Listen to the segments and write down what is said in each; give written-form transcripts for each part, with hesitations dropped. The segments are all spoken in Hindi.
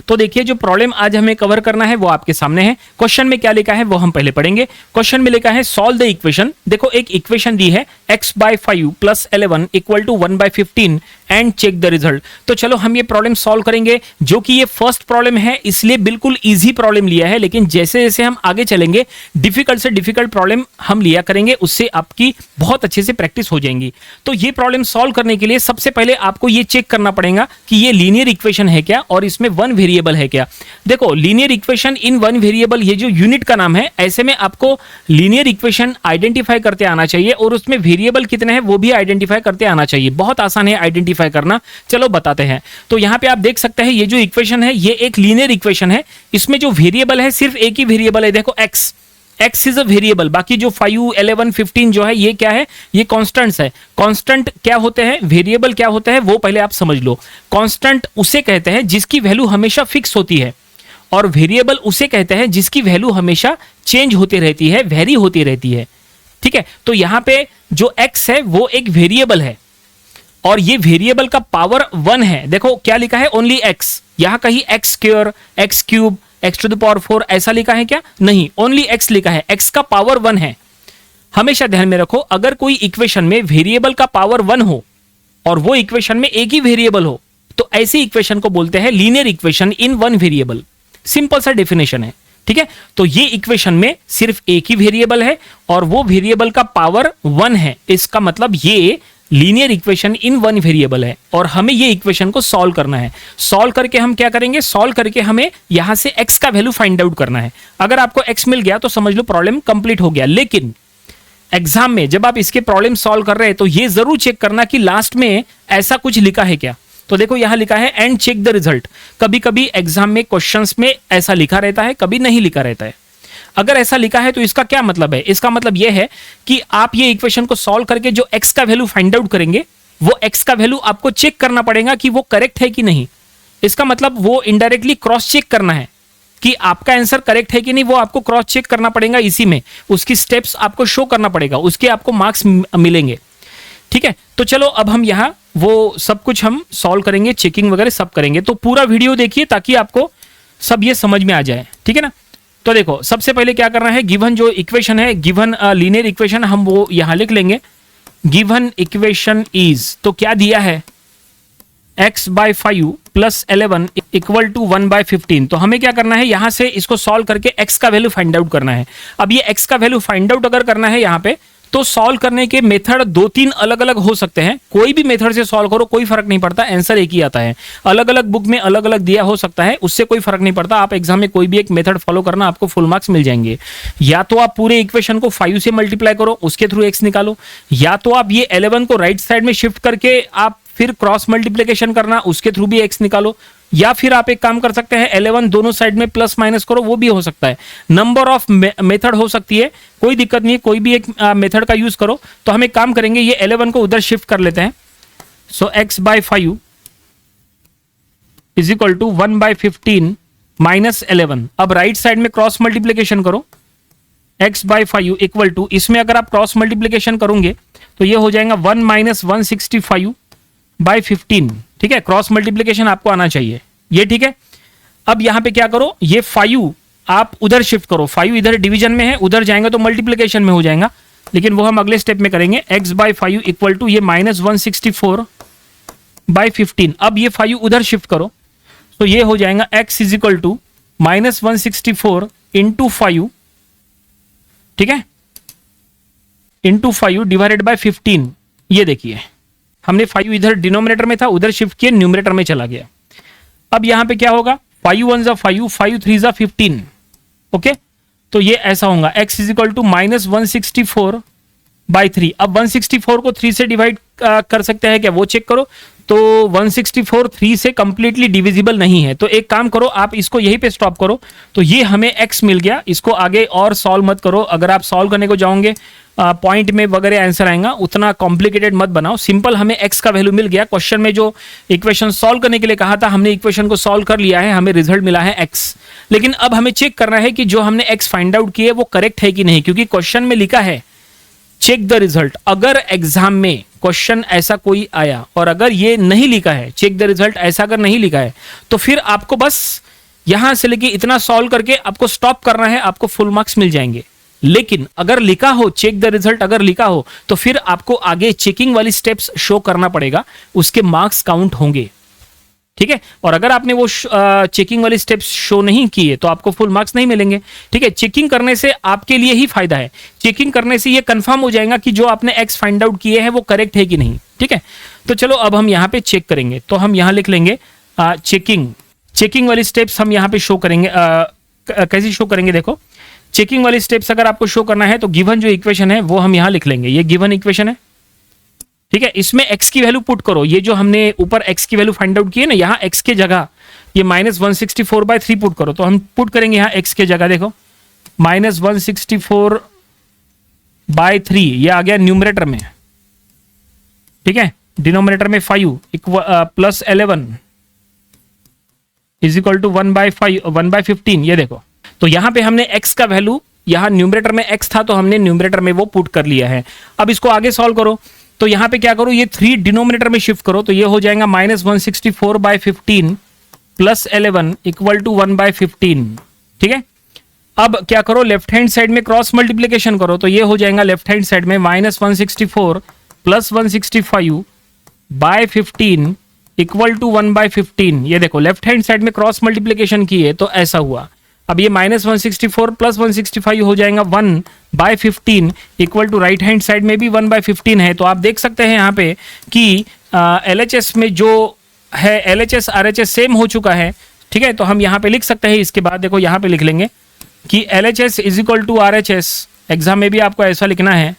तो देखिए जो प्रॉब्लम आज हमें कवर करना है वो आपके सामने है। क्वेश्चन में क्या लिखा है वो हम पहले पढ़ेंगे। क्वेश्चन में लिखा है सॉल्व द इक्वेशन। देखो एक इक्वेशन दी है x/5 + 11 = 1/15 and check the result. तो चलो हम ये प्रॉब्लम सॉल्व करेंगे, जो कि ये फर्स्ट प्रॉब्लम है इसलिए बिल्कुल इजी प्रॉब्लम लिया है, लेकिन जैसे जैसे हम आगे चलेंगे डिफिकल्ट से डिफिकल्ट प्रॉब्लम हम लिया करेंगे, उससे आपकी बहुत अच्छे से प्रैक्टिस हो जाएंगी। तो ये प्रॉब्लम सॉल्व करने के लिए सबसे पहले आपको ये चेक करना पड़ेगा कि ये लीनियर इक्वेशन है क्या और इसमें वन वेरिएबल है क्या। देखो linear equation in one variable, ये जो यूनिट का नाम है, ऐसे में आपको लीनियर इक्वेशन आइडेंटिफाई करते आना चाहिए और उसमें वेरिएबल कितने हैं वो भी आइडेंटिफाई करते आना चाहिए। बहुत आसान है आइडेंटिफाई करना, चलो बताते हैं। तो यहां पे आप देख सकते हैं ये जो इक्वेशन है ये एक लीनियर इक्वेशन है। इसमें जो वेरिएबल है सिर्फ एक ही वेरिएबल है, देखो x इज अ वेरिएबल। बाकी जो 5, 11, 15 जो है ये क्या है, ये कांस्टेंट्स है। कांस्टेंट क्या होते हैं, वेरिएबल क्या होते हैं वो पहले आप समझ लो। कांस्टेंट उसे कहते हैं जिसकी वैल्यू हमेशा फिक्स होती है, और वेरिएबल उसे कहते हैं जिसकी वैल्यू हमेशा चेंज होती रहती है, वेरी होती रहती है। ठीक है, तो यहां पे जो x है वो एक वेरिएबल है और ये वेरिएबल का पावर 1 है। देखो क्या लिखा है, ओनली x। यहां कहीं x², x³ x⁴ ऐसा लिखा है क्या, नहीं, ओनली x लिखा है। x का पावर 1 है। हमेशा ध्यान में रखो, अगर कोई इक्वेशन में वेरिएबल का पावर 1 हो और वो इक्वेशन में एक ही वेरिएबल हो तो ऐसी इक्वेशन को बोलते हैं linear equation in one variable. Simple सा डेफिनेशन है। ठीक है, तो ये इक्वेशन में सिर्फ एक ही वेरिएबल है और वो वेरिएबल का पावर 1 है। इसका मतलब ये linear equation in one variable है और हमें ये इक्वेशन को सॉल्व करना है। सॉल्व करके हम क्या करेंगे, सॉल्व करके हमें यहां से x का वैल्यू फाइंड आउट करना है। अगर आपको x मिल गया तो समझ लो प्रॉब्लम कंप्लीट हो गया। लेकिन एग्जाम में जब आप इसके प्रॉब्लम सॉल्व कर रहे हैं तो ये जरूर चेक करना कि लास्ट में ऐसा कुछ लिखा है क्या। तो देखो यहां लिखा है एंड चेक द रिजल्ट। कभी कभी एग्जाम में क्वेश्चंस में ऐसा लिखा रहता है, कभी नहीं लिखा रहता है। अगर ऐसा लिखा है तो इसका क्या मतलब है, इसका मतलब यह है कि आप ये इक्वेशन को सॉल्व करके जो x का वैल्यू फाइंड आउट करेंगे वो x का वैल्यू आपको चेक करना पड़ेगा कि वो करेक्ट है कि नहीं। इसका मतलब वो इनडायरेक्टली क्रॉस चेक करना है कि आपका आंसर करेक्ट है कि नहीं, वो आपको क्रॉस चेक करना पड़ेगा। इसी में उसकी स्टेप्स आपको शो करना पड़ेगा, उसके आपको मार्क्स मिलेंगे। ठीक है, तो चलो अब हम यहाँ वो सब कुछ हम सॉल्व करेंगे, चेकिंग वगैरह सब करेंगे। तो पूरा वीडियो देखिए ताकि आपको सब ये समझ में आ जाए। ठीक है ना, तो देखो सबसे पहले क्या करना है, गिवन जो इक्वेशन है, गिवन लीनियर इक्वेशन हम वो यहां लिख लेंगे। गिवन इक्वेशन इज, तो क्या दिया है, x/5 + 11 = 1/15। तो हमें क्या करना है, यहां से इसको सॉल्व करके x का वैल्यू फाइंड आउट करना है। अब ये x का वैल्यू फाइंड आउट अगर करना है यहां पे, तो सॉल्व करने के मेथड 2-3 अलग अलग हो सकते हैं। कोई भी मेथड से सॉल्व करो, कोई फर्क नहीं पड़ता, आंसर एक ही आता है। अलग अलग बुक में अलग अलग दिया हो सकता है, उससे कोई फर्क नहीं पड़ता। आप एग्जाम में कोई भी एक मेथड फॉलो करना, आपको फुल मार्क्स मिल जाएंगे। या तो आप पूरे इक्वेशन को 5 से मल्टीप्लाई करो, उसके थ्रू x निकालो, या तो आप ये 11 को राइट साइड में शिफ्ट करके आप फिर क्रॉस मल्टीप्लिकेशन करना, उसके थ्रू भी x निकालो, या फिर आप एक काम कर सकते हैं 11 दोनों साइड में प्लस माइनस करो, वो भी हो सकता है। नंबर ऑफ मेथड हो सकती है, कोई दिक्कत नहीं है, कोई भी एक मेथड का यूज करो। तो हम एक काम करेंगे, ये 11 को उधर शिफ्ट कर लेते हैं। सो x/5 = 1/15 - 11। अब राइट साइड में क्रॉस मल्टीप्लिकेशन करो, x/5 = इसमें अगर आप क्रॉस मल्टीप्लिकेशन करोगे तो ये हो जाएगा 1 - 165/15। ठीक है, क्रॉस मल्टीप्लिकेशन आपको आना चाहिए ये। ठीक है, अब यहां पे क्या करो, ये 5 आप उधर शिफ्ट करो, 5 इधर डिवीजन में है, उधर जाएंगे तो मल्टीप्लिकेशन में हो जाएगा, लेकिन वो हम अगले स्टेप में करेंगे। x/5 = ये -164/15। अब ये 5 उधर शिफ्ट करो तो ये हो जाएगा x = -164 × 5, ठीक है, × 5 / 15। ये देखिए हमने 5 इधर डिनोमिनेटर में था, उधर शिफ्ट किए, न्यूमरेटर में चला गया। अब यहां पे क्या होगा, 5 × 1 = 5, 5 × 3 = 15। ओके, तो ये ऐसा होगा x = -164/3। अब 164 को 3 से डिवाइड कर सकते हैं क्या, वो चेक करो। तो 164 3 से कंप्लीटली डिविजिबल नहीं है, तो एक काम करो, आप इसको यहीं पे स्टॉप करो। तो ये हमें x मिल गया, इसको आगे और सॉल्व मत करो। अगर आप सॉल्व करने को जाओगे पॉइंट में वगैरह आंसर आएगा, उतना कॉम्प्लिकेटेड मत बनाओ, सिंपल हमें x का वैल्यू मिल गया। क्वेश्चन में जो इक्वेशन सॉल्व करने के लिए कहा था, हमने इक्वेशन को सॉल्व कर लिया है, हमें रिजल्ट मिला है x। लेकिन अब हमें चेक करना है कि जो हमने x फाइंड आउट किए वो करेक्ट है कि नहीं, क्योंकि क्वेश्चन में लिखा है चेक द रिजल्ट। अगर एग्जाम में क्वेश्चन ऐसा कोई आया और अगर ये नहीं लिखा है चेक द रिजल्ट, ऐसा अगर नहीं लिखा है, तो फिर आपको बस यहां से लेके इतना सॉल्व करके आपको स्टॉप करना है, आपको फुल मार्क्स मिल जाएंगे। लेकिन अगर लिखा हो चेक द रिजल्ट, अगर लिखा हो तो फिर आपको आगे चेकिंग वाली स्टेप्स शो करना पड़ेगा, उसके मार्क्स काउंट होंगे, ठीक है। और अगर आपने वो चेकिंग वाली स्टेप्स शो नहीं किए तो आपको फुल मार्क्स नहीं मिलेंगे, ठीक है। चेकिंग करने से आपके लिए ही फायदा है, चेकिंग करने से ये कंफर्म हो जाएगा कि जो आपने एक्स फाइंड आउट किए हैं वो करेक्ट है कि नहीं, ठीक है। तो चलो अब हम यहाँ पे चेक करेंगे, तो हम यहाँ लिख लेंगे चेकिंग वाली स्टेप्स हम यहाँ पे शो करेंगे। कैसे शो करेंगे, देखो चेकिंग वाली स्टेप्स अगर आपको शो करना है तो गिवन जो इक्वेशन है वो हम यहाँ लिख लेंगे, ये गिवन इक्वेशन है, ठीक है। इसमें x की वैल्यू पुट करो, ये जो हमने ऊपर x की वैल्यू फाइंड आउट की है ना, यहाँ x के जगह ये -164/3 पुट करो, तो हम पुट करेंगे यहाँ x के जगह, देखो -164/3 ये आ गया न्यूमरेटर में, ठीक है। डिनोमिनेटर में 5 प्लस 11 इज इक्वल टू 1/15, ये देखो। तो यहां पे हमने x का वैल्यू, यहां न्यूमरेटर में x था तो हमने न्यूमरेटर में वो पुट कर लिया है। अब इसको आगे सॉल्व करो, तो यहां पे क्या करो, ये 3 डिनोमिनेटर में शिफ्ट करो, तो ये हो जाएगा -164/15 प्लस 11 इक्वल टू 1/15, ठीक है। अब क्या करो, लेफ्ट हैंड साइड में क्रॉस मल्टीप्लीकेशन करो, तो ये हो जाएगा लेफ्ट हैंड साइड में -164 प्लस 165/15 इक्वल टू 1/15। ये देखो लेफ्ट हैंड साइड में क्रॉस मल्टीप्लीकेशन की है तो ऐसा हुआ। अब ये -164 प्लस 165 हो जाएगा 1/15 equal to right hand side में भी 1/15 है। तो आप देख सकते हैं यहाँ पे कि LHS में जो है LHS RHS सेम हो चुका है, ठीक है। तो हम यहाँ पे लिख सकते हैं, इसके बाद देखो यहाँ पे लिख लेंगे कि LHS is equal to RHS। Exam में भी आपको ऐसा लिखना है,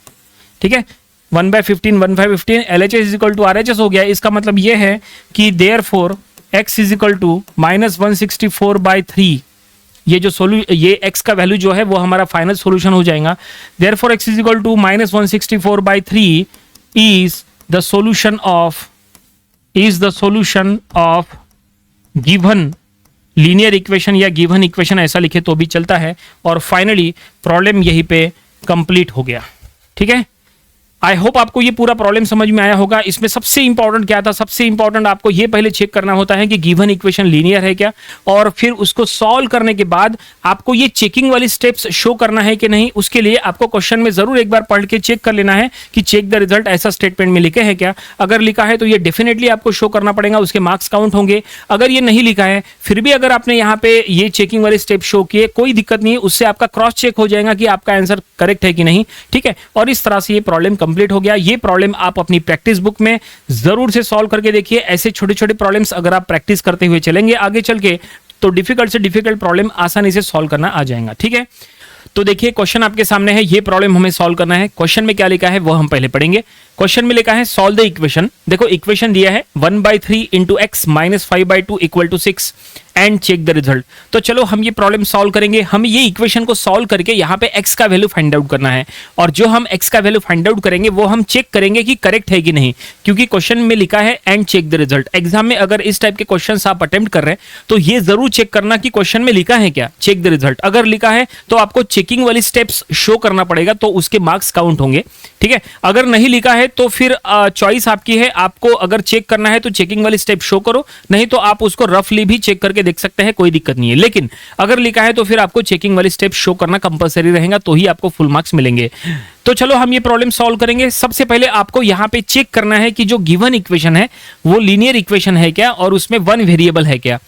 ठीक है। 1/15 1/15 LHS is equal to RHS हो गया। इसका मतलब ये है कि therefore x is equal to -164/3, ये जो ये x का वैल्यू जो है वो हमारा फाइनल सॉल्यूशन हो जाएगा। Therefore x is equal to -164/3 is the solution of given linear equation या गिवन इक्वेशन, ऐसा लिखे तो भी चलता है। और फाइनली प्रॉब्लम यहीं पे कंप्लीट हो गया, ठीक है। आई होप आपको ये पूरा प्रॉब्लम समझ में आया होगा। इसमें सबसे इंपॉर्टेंट क्या था, सबसे इंपॉर्टेंट आपको ये पहले चेक करना होता है कि गिवन इक्वेशन लीनियर है क्या, और फिर उसको सॉल्व करने के बाद आपको ये चेकिंग वाली स्टेप्स शो करना है कि नहीं। उसके लिए आपको क्वेश्चन में जरूर एक बार पढ़ के चेक कर लेना है कि चेक द रिजल्ट ऐसा स्टेटमेंट में लिखे है क्या। अगर लिखा है तो ये डेफिनेटली आपको शो करना पड़ेगा, उसके मार्क्स काउंट होंगे। अगर ये नहीं लिखा है फिर भी अगर आपने यहाँ पे ये चेकिंग वाले स्टेप शो किए, कोई दिक्कत नहीं है, उससे आपका क्रॉस चेक हो जाएगा कि आपका आंसर करेक्ट है कि नहीं, ठीक है। और इस तरह से ये प्रॉब्लम कंप्लीट हो गया। ये प्रॉब्लम आप अपनी प्रैक्टिस बुक में जरूर से सॉल्व करके देखिए। ऐसे छोटे छोटे प्रॉब्लम्स अगर आप प्रैक्टिस करते हुए चलेंगे आगे चल के, तो डिफिकल्ट से डिफिकल्ट प्रॉब्लम आसानी से सॉल्व करना आ जाएगा, ठीक है। तो देखिए क्वेश्चन आपके सामने है, ये प्रॉब्लम हमें सॉल्व करना है। क्वेश्चन में क्या लिखा है वो हम पहले पढ़ेंगे। क्वेश्चन में लिखा है सॉल्व द इक्वेशन। देखो इक्वेशन दिया है 1/3 into x minus 5/2 equal to 6 and check the result. तो चलो हम ये प्रॉब्लम सॉल्व करेंगे। हम ये इक्वेशन को सॉल्व करके यहाँ पे x का वैल्यू फाइंड आउट करना है, और जो हम x का वैल्यू फाइंड आउट करेंगे वो हम चेक करेंगे कि करेक्ट है कि नहीं, क्योंकि क्वेश्चन में लिखा है and check the result. Exam में अगर इस टाइप के क्वेश्चन आप अटेम्प्ट कर रहे हैं तो ये जरूर चेक करना कि क्वेश्चन में लिखा है क्या, चेक द रिजल्ट। अगर लिखा है तो आपको चेकिंग वाली स्टेप्स शो करना पड़ेगा, तो उसके मार्क्स काउंट होंगे, ठीक है। अगर नहीं लिखा है तो फिर चॉइस आपकी है, आपको अगर चेक करना है तो चेकिंग वाली स्टेप शो करो, नहीं तो आप उसको रफली भी चेक करके देख सकते हैं, कोई दिक्कत नहीं है। लेकिन अगर लिखा है तो फिर आपको चेकिंग वाली स्टेप शो करना कंपलसरी रहेगा, तो ही आपको फुल मार्क्स मिलेंगे। तो चलो हम ये प्रॉब्लम सॉल्व करेंगे। सबसे पहले आपको यहां पे चेक करना है कि जो गिवन इक्वेशन है वो लीनियर इक्वेशन है क्या, और उसमें वन वेरिएबल है क्या।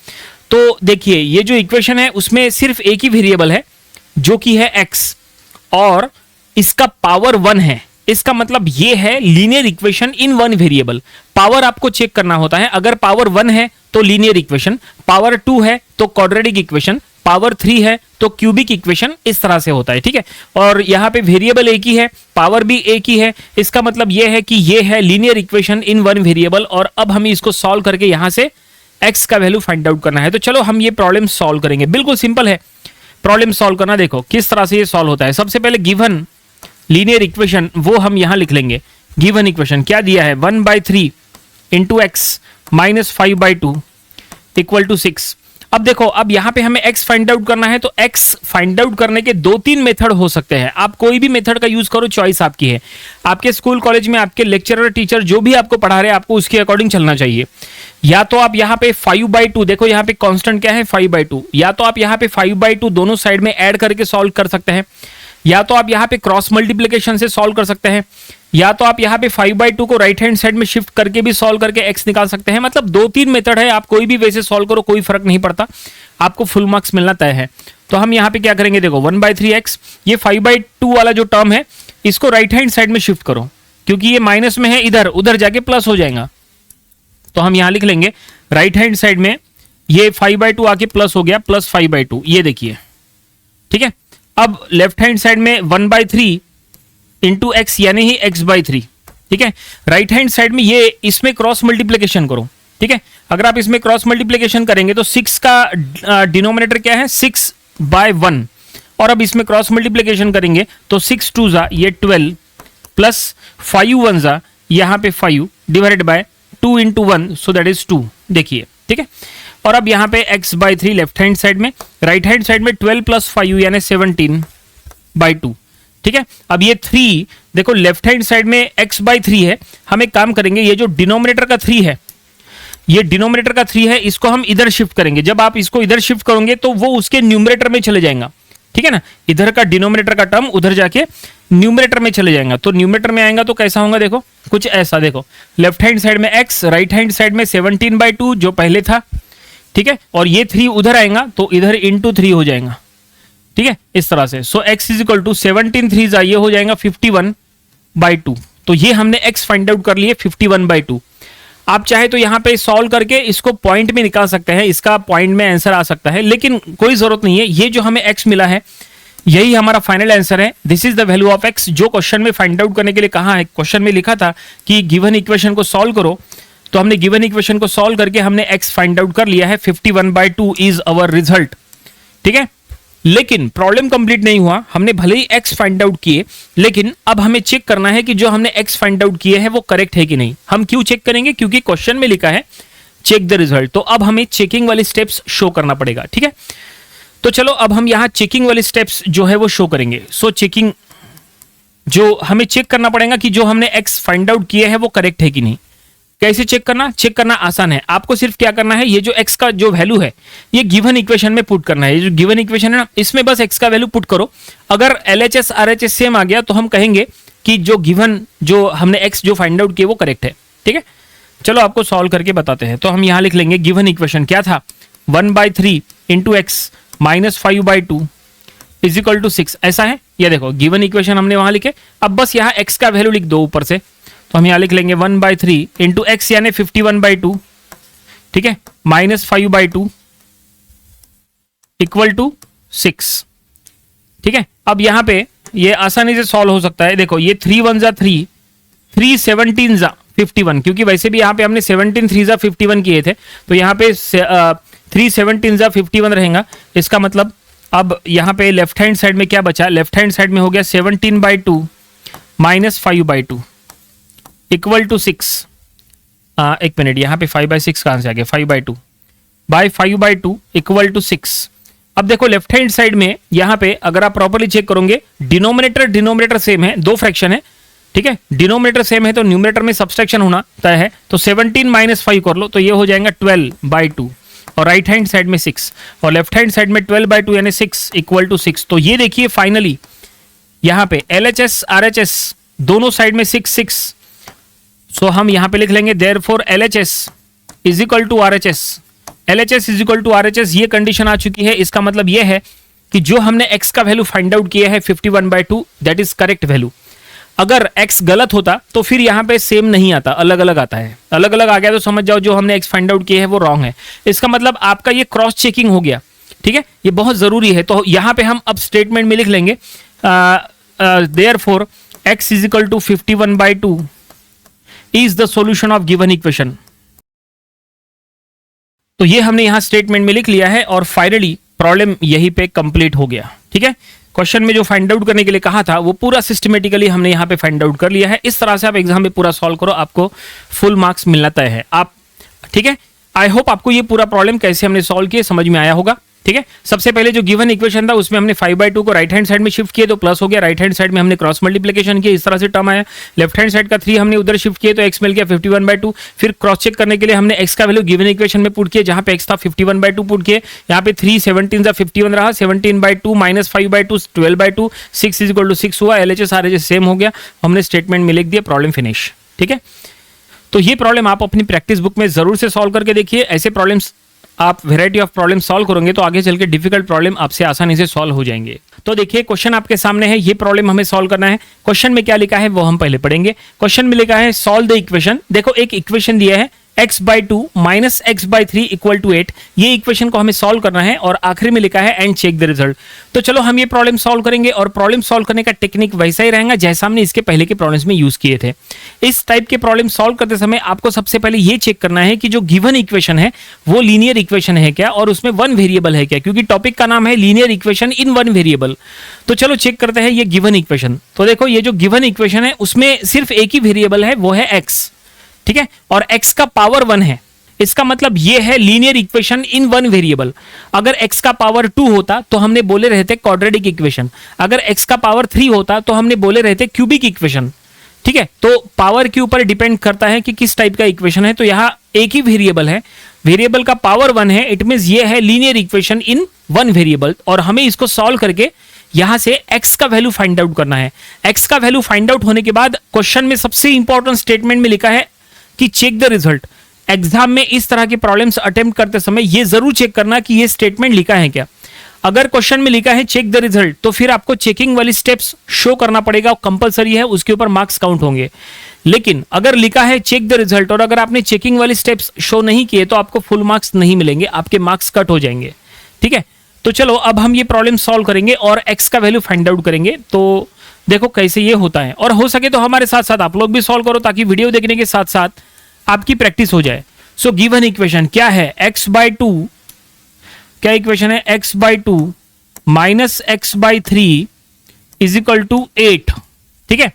तो देखिए ये जो इक्वेशन है उसमें सिर्फ एक ही वेरिएबल है जो कि है x, और इसका पावर 1 है। इसका मतलब ये है linear equation in one variable. Power आपको चेक करना होता है, अगर पावर 1 है तो लीनियर इक्वेशन, पावर 2 है तो क्वाड्रेटिक इक्वेशन, पावर 3 है तो क्यूबिक इक्वेशन, इस तरह से होता है, ठीक है। और यहाँ पे वेरिएबल एक ही है, पावर भी एक ही है, इसका मतलब ये है कि ये है linear equation in one variable. और अब हमें इसको सॉल्व करके यहाँ से x का वैल्यू फाइंड आउट करना है। तो चलो हम ये प्रॉब्लम सॉल्व करेंगे। बिल्कुल सिंपल है प्रॉब्लम सॉल्व करना। देखो किस तरह से ये सॉल्व होता है। सबसे पहले गिवन लीनियर इक्वेशन वो हम यहां लिख लेंगे। गिवन इक्वेशन क्या दिया है, 1/3 into X minus 5/2 equal to 6। अब देखो, अब यहाँ पे हमें x फाइंड आउट करना है, तो x फाइंड आउट करने के 2-3 मेथड हो सकते हैं। आप कोई भी मेथड का यूज करो, चॉइस आपकी है। आपके स्कूल कॉलेज में आपके लेक्चरर टीचर जो भी आपको पढ़ा रहे हैं, आपको उसके अकॉर्डिंग चलना चाहिए। या तो आप यहाँ पे 5/2, देखो यहाँ पे कांस्टेंट क्या है 5/2, या तो आप यहाँ पे 5/2 दोनों साइड में ऐड करके सॉल्व कर सकते हैं, या तो आप यहाँ पे क्रॉस मल्टीप्लीकेशन से सॉल्व कर सकते हैं, या तो आप यहाँ पे 5/2 को राइट हैंड साइड में शिफ्ट करके भी सॉल्व करके x निकाल सकते हैं। मतलब 2-3 मेथड है, आप कोई भी वैसे सॉल्व करो, कोई फर्क नहीं पड़ता, आपको फुल मार्क्स मिलना तय है। तो हम यहाँ पे क्या करेंगे, देखो 1/3x, ये 5/2 वाला जो टर्म है इसको राइट हैंड साइड में शिफ्ट करो, क्योंकि ये माइनस में है, इधर उधर जाके प्लस हो जाएगा। तो हम यहाँ लिख लेंगे राइट हैंड साइड में ये 5/2 आके प्लस हो गया, प्लस 5/2, ये देखिए, ठीक है। अब लेफ्ट हैंड साइड में 1/3 इंटू एक्स यानी ही x/3, ठीक है। राइट हैंड साइड में ये इसमें क्रॉस मल्टीप्लीकेशन करो, ठीक है। अगर आप इसमें क्रॉस मल्टीप्लीकेशन करेंगे तो 6 का डिनोमिनेटर क्या है 6/1, और अब इसमें क्रॉस मल्टीप्लीकेशन करेंगे तो 6 2 जा ये 12 प्लस 5 1 जा यहाँ पे 5 divided by 2 into 1, so that is 2, देखिए, ठीक है। और अब यहाँ पे x/3 लेफ्ट हैंड साइड में, राइट हैंड साइड में 12 प्लस 5 यानी 17/2, ठीक है। अब ये 3 देखो लेफ्ट हैंड साइड में x/3 है, हम एक काम करेंगे, ये जो डिनोमिनेटर का 3 है, ये डिनोमिनेटर का 3 है, इसको हम इधर शिफ्ट करेंगे। जब आप इसको इधर शिफ्ट करोगे तो वो उसके न्यूमरेटर में चले जाएगा, ठीक है ना। इधर का डिनोमिनेटर का टर्म उधर जाके न्यूमरेटर में चले जाएगा, तो न्यूमरेटर में आएगा तो कैसा होगा, देखो कुछ ऐसा, देखो लेफ्ट हैंड साइड में x, राइट हैंड साइड में 17/2 जो पहले था, ठीक है, और ये 3 उधर आएगा तो इधर इंटू 3 हो जाएगा, ठीक है, इस तरह से। सो x इज इक्वल टू 17 3 ये हो जाएगा 51/2। तो ये हमने x फाइंड आउट कर लिए 51/2। आप चाहे तो यहाँ पे सॉल्व करके इसको पॉइंट में निकाल सकते हैं, इसका पॉइंट में आंसर आ सकता है, लेकिन कोई जरूरत नहीं है। ये जो हमें x मिला है यही हमारा फाइनल आंसर है। This is the value of x, जो क्वेश्चन में फाइंड आउट करने के लिए कहा है। क्वेश्चन में लिखा था कि गिवन इक्वेशन को सॉल्व करो, तो हमने गिवन इक्वेशन को सॉल्व करके हमने x फाइंड आउट कर लिया है। 51/2 इज अवर रिजल्ट, ठीक है। लेकिन प्रॉब्लम कंप्लीट नहीं हुआ, हमने भले ही x फाइंड आउट किए, लेकिन अब हमें चेक करना है कि जो हमने x फाइंड आउट किए हैं वो करेक्ट है कि नहीं। हम क्यों चेक करेंगे, क्योंकि क्वेश्चन में लिखा है चेक द रिजल्ट, तो अब हमें चेकिंग वाली स्टेप्स शो करना पड़ेगा, ठीक है। तो चलो अब हम यहाँ चेकिंग वाली स्टेप्स जो है वो शो करेंगे। सो चेकिंग जो हमें चेक करना पड़ेगा कि जो हमने x फाइंड आउट किए हैं वो करेक्ट है कि नहीं। कैसे चेक करना, चेक करना आसान है। आपको सिर्फ क्या करना है, ये जो x का जो वैल्यू है ये गिवन इक्वेशन में पुट करना है। ये जो गिवन इक्वेशन है ना, इसमें बस x का वैल्यू पुट करो। अगर LHS RHS सेम आ गया तो हम कहेंगे कि जो गिवन जो हमने x जो फाइंड आउट किए वो करेक्ट है, ठीक है। चलो आपको सॉल्व करके बताते हैं। तो हम यहाँ लिख लेंगे गिवन इक्वेशन क्या था, 1/3 into X minus 5/2 is equal to 6, ऐसा है। ये देखो गिवन इक्वेशन हमने वहां लिखे, अब बस यहाँ x का वैल्यू लिख दो ऊपर से। तो हम यहाँ लिख लेंगे 1/3 इंटू एक्स यानी 51/2, ठीक है, माइनस 5/2 इक्वल टू 6, ठीक है। अब यहाँ पे ये आसानी से सॉल्व हो सकता है। देखो ये 3 1 जा 3, 3 17 जा 51, क्योंकि वैसे भी यहाँ पे हमने 17 3 जा 51 किए थे, तो यहाँ पे 3 17 जा 51 रहेगा। इसका मतलब अब यहाँ पे लेफ्ट हैंड साइड में क्या बचा, लेफ्ट हैंड साइड में हो गया 17/2 माइनस 5/2 इक्वल टू 6। एक मिनट, यहाँ पे 5/6 कहाँ से आ गया, 5/2 बाय 5/2 इक्वल टू 6। अब देखो लेफ्ट हैंड साइड में यहाँ पे अगर आप प्रॉपर्ली चेक करोगे, डिनोमिनेटर सेम है, दो फ्रैक्शन है, ठीक है। डिनोमिनेटर सेम है तो न्यूमरेटर में सब्सट्रैक्शन होना तय है। तो 17 माइनस 5 कर लो तो ये हो जाएगा 12/2, और राइट हैंड साइड में 6 और लेफ्ट हैंड साइड में 12/2 यानी 6 इक्वल टू 6। तो ये देखिए फाइनली यहाँ पे LHS RHS दोनों साइड में 6 6। सो हम यहाँ पे लिख लेंगे therefore LHS is equal to RHS, LHS is equal to RHS। ये कंडीशन आ चुकी है, इसका मतलब ये है कि जो हमने x का वैल्यू फाइंड आउट किया है 51/2 दैट इज करेक्ट वैल्यू। अगर x गलत होता तो फिर यहाँ पे सेम नहीं आता, अलग अलग आता है। अलग अलग आ गया तो समझ जाओ जो हमने x फाइंड आउट किया है वो रॉन्ग है। इसका मतलब आपका ये क्रॉस चेकिंग हो गया, ठीक है, ये बहुत जरूरी है। तो यहाँ पे हम अब स्टेटमेंट में लिख लेंगे therefore x is equal to 51/2 is the solution of given equation. तो ये हमने यहां स्टेटमेंट में लिख लिया है और फाइनली प्रॉब्लम यहीं पे कंप्लीट हो गया, ठीक है। क्वेश्चन में जो फाइंड आउट करने के लिए कहा था वो पूरा सिस्टमेटिकली हमने यहाँ पे फाइंड आउट कर लिया है। इस तरह से आप एग्जाम में पूरा सॉल्व करो, आपको फुल मार्क्स मिलना तय है। आप ठीक है, आई होप आपको ये पूरा प्रॉब्लम कैसे हमने सॉल्व किया समझ में आया होगा। ठीक है, सबसे पहले जो गिवन इक्वेशन था उसमें हमने 5/2 को राइट हैंड साइड में शिफ्ट किए तो प्लस हो गया, राइट हैंड साइड में हमने क्रॉस मल्टीप्लिकेशन किया, इस तरह से टर्म आया। लेफ्ट हैंड साइड का 3 हमने उधर शिफ्ट किए तो x मिल गया 51/2। फिर क्रॉस चेक करने के लिए हमने x का वैल्यू गिवन इक्वेशन में पुट किया, जहां पे x था 51/2 पुट किए, यहाँ पे 3 17 सा 51 रहा, 17/2 माइनस 5/2 12/2 6 = 6 हुआ। LHS RHS सेम हो गया, हमने स्टेटमेंट में लिख दिया, प्रॉब्लम फिनिश। ठीक है, तो ये प्रॉब्लम आप अपनी प्रैक्टिस बुक में जरूर से सॉल्व करके देखिए। ऐसे प्रॉब्लम्स आप वैरायटी ऑफ प्रॉब्लम सॉल्व करोगे तो आगे चल के डिफिकल्ट प्रॉब्लम आपसे आसानी से सॉल्व हो जाएंगे। तो देखिए क्वेश्चन आपके सामने है, ये प्रॉब्लम हमें सॉल्व करना है। क्वेश्चन में क्या लिखा है वो हम पहले पढ़ेंगे। क्वेश्चन में लिखा है सॉल्व द इक्वेशन। देखो एक इक्वेशन दिया है x/2 minus x/3 equal to 8। ये इक्वेशन को हमें सॉल्व करना है और आखिरी में लिखा है एंड चेक द रिजल्ट। तो चलो हम ये प्रॉब्लम सॉल्व करेंगे और प्रॉब्लम सॉल्व करने का टेक्निक वैसा ही रहेगा जैसा हमने इसके पहले के प्रॉब्लम्स में यूज किए थे। इस टाइप के प्रॉब्लम सॉल्व करते समय आपको सबसे पहले ये चेक करना है कि जो गिवन इक्वेशन है वो लीनियर इक्वेशन है क्या और उसमें वन वेरिएबल है क्या, क्योंकि टॉपिक का नाम है linear equation in one variable. तो चलो चेक करते हैं ये गिवन इक्वेशन। तो देखो ये जो गिवन इक्वेशन है उसमें सिर्फ एक ही वेरिएबल है, वो है x। ठीक है, और x का पावर 1 है, इसका मतलब यह है linear equation in one variable. अगर x का पावर 2 होता तो हमने बोले रहते क्वाड्रेटिक इक्वेशन, अगर x का पावर 3 होता तो हमने बोले रहते क्यूबिक इक्वेशन। ठीक है, तो पावर के ऊपर डिपेंड करता है कि किस टाइप का इक्वेशन है। तो यहां एक ही वेरिएबल है, वेरिएबल का पावर 1 है, इट मींस ये है linear equation in one variable. और हमें इसको सॉल्व करके यहां से x का वैल्यू फाइंड आउट करना है। x का वैल्यू फाइंड आउट होने के बाद क्वेश्चन में सबसे इंपॉर्टेंट स्टेटमेंट में लिखा है कि चेक द रिजल्ट। एग्जाम में इस तरह के प्रॉब्लम्स अटेम्प्ट करते समय ये जरूर चेक करना कि ये स्टेटमेंट लिखा है क्या। अगर क्वेश्चन में लिखा है चेक द रिजल्ट तो फिर आपको चेकिंग वाली स्टेप्स शो करना पड़ेगा, कंपलसरी है, उसके ऊपर मार्क्स काउंट होंगे। लेकिन अगर लिखा है चेक द रिजल्ट और अगर आपने चेकिंग वाली स्टेप्स शो नहीं किए तो आपको फुल मार्क्स नहीं मिलेंगे, आपके मार्क्स कट हो जाएंगे। ठीक है, तो चलो अब हम ये प्रॉब्लम सॉल्व करेंगे और एक्स का वैल्यू फाइंड आउट करेंगे। तो देखो कैसे ये होता है, और हो सके तो हमारे साथ साथ आप लोग भी सॉल्व करो ताकि वीडियो देखने के साथ साथ आपकी प्रैक्टिस हो जाए। सो गिवन इक्वेशन क्या है, x/2, क्या इक्वेशन है, x/2 minus x/3 is equal to 8। ठीक है,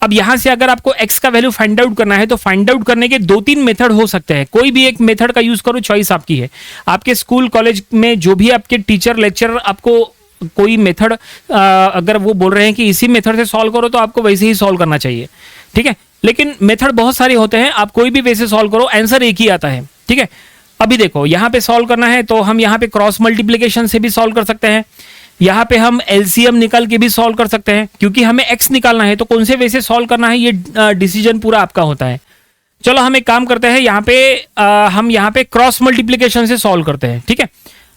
अब यहां से अगर आपको x का वैल्यू फाइंड आउट करना है तो फाइंड आउट करने के 2-3 मेथड हो सकते हैं, कोई भी एक मेथड का यूज करो, चॉइस आपकी है। आपके स्कूल कॉलेज में जो भी आपके टीचर लेक्चरर आपको कोई मेथड अगर वो बोल रहे हैं कि इसी मेथड से सॉल्व करो तो आपको वैसे ही सॉल्व करना चाहिए। ठीक है, लेकिन मेथड बहुत सारे होते हैं, आप कोई भी वैसे सॉल्व करो, आंसर एक ही आता है। ठीक है, अभी देखो यहां पे सॉल्व करना है तो हम यहां पे क्रॉस मल्टीप्लिकेशन से भी सॉल्व कर सकते हैं, यहां पे हम एलसीएम निकाल के भी सॉल्व कर सकते हैं, क्योंकि हमें एक्स निकालना है तो कौन से वैसे सॉल्व करना है ये डिसीजन पूरा आपका होता है। चलो हम एक काम करते हैं, हम यहाँ पे क्रॉस मल्टीप्लिकेशन से सॉल्व करते हैं। ठीक है,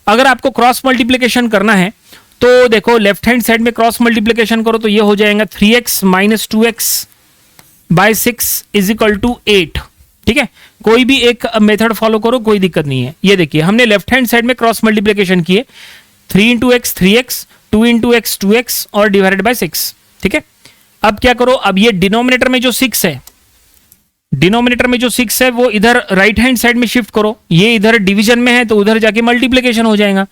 अगर आपको क्रॉस मल्टीप्लिकेशन करना है तो देखो लेफ्ट हैंड साइड में क्रॉस मल्टीप्लिकेशन करो तो ये हो जाएगा 3x minus 2x by 6 is equal to 8। ठीक है, कोई भी एक मेथड फॉलो करो, कोई दिक्कत नहीं है। ये देखिए हमने लेफ्ट हैंड साइड में क्रॉस मल्टीप्लिकेशन किए, 3 into x 3x, 2 into x 2x और डिवाइडेड बाय 6। ठीक है, अब क्या करो, अब ये डिनोमिनेटर में जो 6 है, डिनोमिनेटर में जो 6 है वो इधर राइट हैंड साइड में शिफ्ट करो, ये इधर डिवीजन में है तो उधर जाके मल्टीप्लिकेशन हो जाएगा।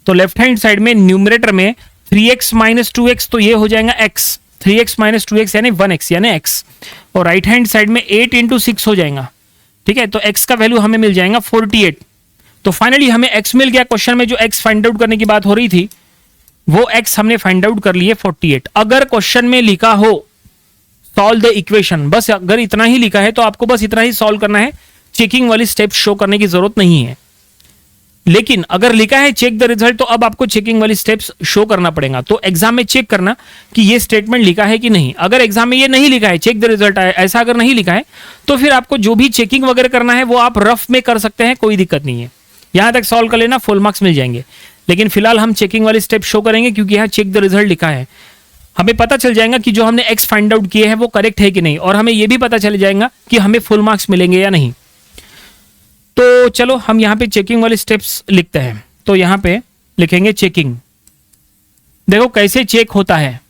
तो लेफ्ट हैंड साइड में न्यूमरेटर में 3x माइनस 2x तो ये हो जाएगा x, 3x माइनस 2x यानी 1x यानी x, और राइट हैंड साइड में 8 इंटू 6 हो जाएगा। ठीक है, तो x का वैल्यू हमें मिल जाएगा 48। तो फाइनली हमें x मिल गया। क्वेश्चन में जो x फाइंड आउट करने की बात हो रही थी वो x हमने फाइंड आउट कर लिए 48। अगर क्वेश्चन में लिखा हो सॉल्व द इक्वेशन, बस अगर इतना ही लिखा है तो आपको बस इतना ही सॉल्व करना है, चेकिंग वाली स्टेप शो करने की जरूरत नहीं है। लेकिन अगर लिखा है चेक द रिजल्ट तो अब आपको चेकिंग वाली स्टेप्स शो करना पड़ेगा। तो एग्जाम में चेक करना कि ये स्टेटमेंट लिखा है कि नहीं। अगर एग्जाम में ये नहीं लिखा है चेक द रिजल्ट, ऐसा अगर नहीं लिखा है तो फिर आपको जो भी चेकिंग वगैरह करना है वो आप रफ में कर सकते हैं, कोई दिक्कत नहीं है। यहां तक सॉल्व कर लेना, फुल मार्क्स मिल जाएंगे। लेकिन फिलहाल हम चेकिंग वाली स्टेप शो करेंगे क्योंकि यहाँ चेक द रिजल्ट लिखा है। हमें पता चल जाएगा कि जो हमने एक्स फाइंड आउट किए हैं वो करेक्ट है कि नहीं, और हमें यह भी पता चल जाएगा कि हमें फुल मार्क्स मिलेंगे या नहीं। तो चलो हम यहाँ पे चेकिंग वाले स्टेप्स लिखते हैं। तो यहां पे लिखेंगे चेकिंग। देखो कैसे चेक होता है,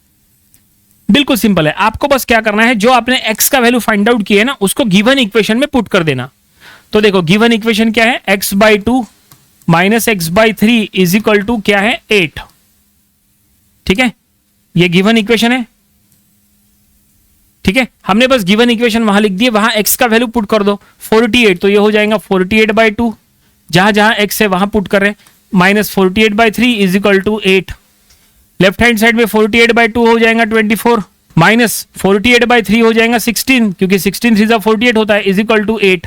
बिल्कुल सिंपल है। आपको बस क्या करना है, जो आपने x का वैल्यू फाइंड आउट किया है ना उसको गिवन इक्वेशन में पुट कर देना। तो देखो गिवन इक्वेशन क्या है, x/2 minus x/3 is equal to क्या है 8। ठीक है, ये गिवन इक्वेशन है। ठीक है, हमने बस गिवन इक्वेशन वहां लिख दिए, वहां x का वैल्यू पुट कर दो 48, तो ये हो जाएगा 48/2, जहां जहां x है वहां पुट कर रहे हैं, minus 48/3 is equal to 8। Left hand side में 48/2 हो जाएगा 24, माइनस 48/3 हो जाएगा 16, क्योंकि 16 3 48 होता है, is equal to 8।